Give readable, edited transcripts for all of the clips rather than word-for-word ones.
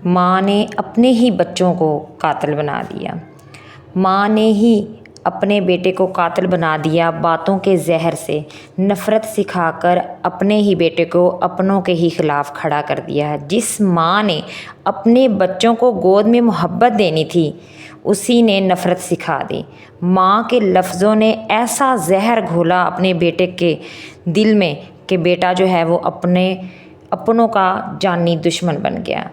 माँ ने अपने ही बच्चों को कातिल बना दिया। माँ ने ही अपने बेटे को कातिल बना दिया बातों के जहर से, नफ़रत सिखाकर अपने ही बेटे को अपनों के ही ख़िलाफ़ खड़ा कर दिया है। जिस माँ ने अपने बच्चों को गोद में मोहब्बत देनी थी, उसी ने नफ़रत सिखा दी। माँ के लफ्ज़ों ने ऐसा जहर घोला अपने बेटे के दिल में कि बेटा जो है वो अपनों का जानी दुश्मन बन गया।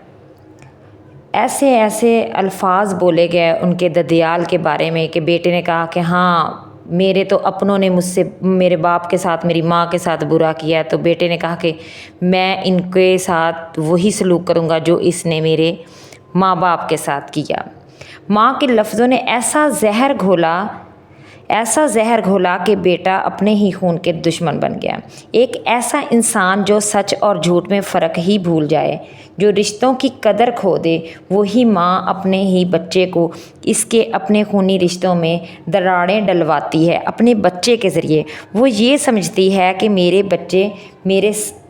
ऐसे ऐसे अल्फाज बोले गए उनके ददियाल के बारे में कि बेटे ने कहा कि हाँ, मेरे तो अपनों ने मुझसे, मेरे बाप के साथ, मेरी माँ के साथ बुरा किया है, तो बेटे ने कहा कि मैं इनके साथ वही सलूक करूँगा जो इसने मेरे माँ बाप के साथ किया। माँ के लफ्ज़ों ने ऐसा जहर घोला कि बेटा अपने ही खून के दुश्मन बन गया। एक ऐसा इंसान जो सच और झूठ में फ़र्क ही भूल जाए, जो रिश्तों की कदर खो दे, वही माँ अपने ही बच्चे को इसके अपने खूनी रिश्तों में दरारें डलवाती है अपने बच्चे के ज़रिए। वो ये समझती है कि मेरे बच्चे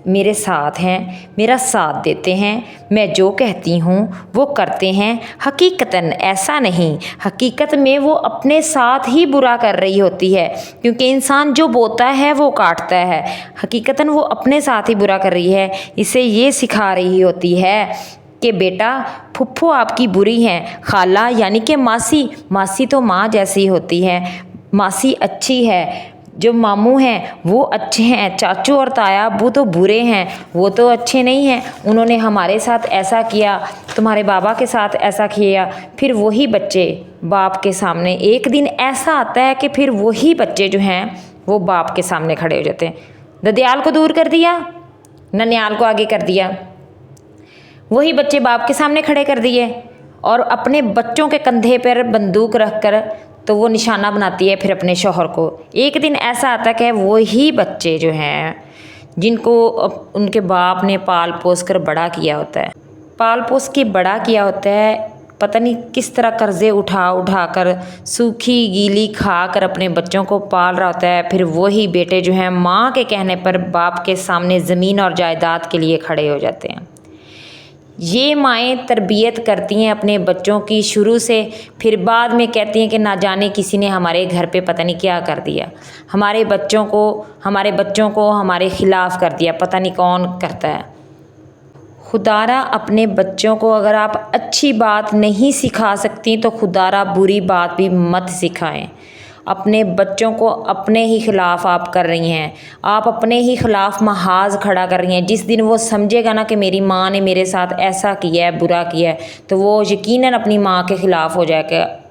मेरे साथ हैं, मेरा साथ देते हैं, मैं जो कहती हूँ वो करते हैं। हकीकतन ऐसा नहीं, हकीकत में वो अपने साथ ही बुरा कर रही होती है, क्योंकि इंसान जो बोता है वो काटता है। हकीकतन वो अपने साथ ही बुरा कर रही है। इसे ये सिखा रही होती है कि बेटा, फुफ्फो आपकी बुरी हैं, खाला यानी कि मासी तो माँ जैसी होती है, मासी अच्छी है, जो मामू हैं वो अच्छे हैं, चाचू और ताया वो तो बुरे हैं, वो तो अच्छे नहीं हैं, उन्होंने हमारे साथ ऐसा किया, तुम्हारे बाबा के साथ ऐसा किया। फिर वही बच्चे बाप के सामने, एक दिन ऐसा आता है कि फिर वही बच्चे जो हैं वो बाप के सामने खड़े हो जाते हैं। ददियाल को दूर कर दिया, ननियाल को आगे कर दिया, वही बच्चे बाप के सामने खड़े कर दिए और अपने बच्चों के कंधे पर बंदूक रख कर तो वो निशाना बनाती है फिर अपने शौहर को। एक दिन ऐसा आता है कि वही बच्चे जो हैं जिनको उनके बाप ने पाल पोस कर बड़ा किया होता है, पाल पोस के बड़ा किया होता है, पता नहीं किस तरह कर्ज़े उठा कर सूखी गीली खा कर अपने बच्चों को पाल रहा होता है, फिर वही बेटे जो हैं माँ के कहने पर बाप के सामने ज़मीन और जायदाद के लिए खड़े हो जाते हैं। ये माएँ तरबियत करती हैं अपने बच्चों की शुरू से, फिर बाद में कहती हैं कि ना जाने किसी ने हमारे घर पे पता नहीं क्या कर दिया, हमारे बच्चों को हमारे ख़िलाफ़ कर दिया, पता नहीं कौन करता है। खुदारा अपने बच्चों को अगर आप अच्छी बात नहीं सिखा सकती तो खुदारा बुरी बात भी मत सिखाएं। अपने बच्चों को अपने ही ख़िलाफ़ आप कर रही हैं, आप अपने ही ख़िलाफ़ महाज खड़ा कर रही हैं। जिस दिन वो समझेगा ना कि मेरी माँ ने मेरे साथ ऐसा किया है, बुरा किया है, तो वो यकीनन अपनी माँ के ख़िलाफ़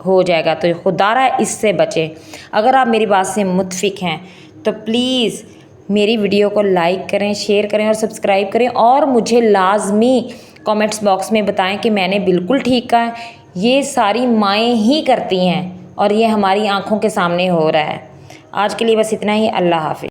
हो जाएगा। तो खुदारा इससे बचे। अगर आप मेरी बात से मुत्फिक हैं तो प्लीज़ मेरी वीडियो को लाइक करें, शेयर करें और सब्सक्राइब करें, और मुझे लाजमी कमेंट्स बॉक्स में बताएं कि मैंने बिल्कुल ठीक कहा है। ये सारी माएँ ही करती हैं और ये हमारी आंखों के सामने हो रहा है। आज के लिए बस इतना ही। अल्लाह हाफ़िज़।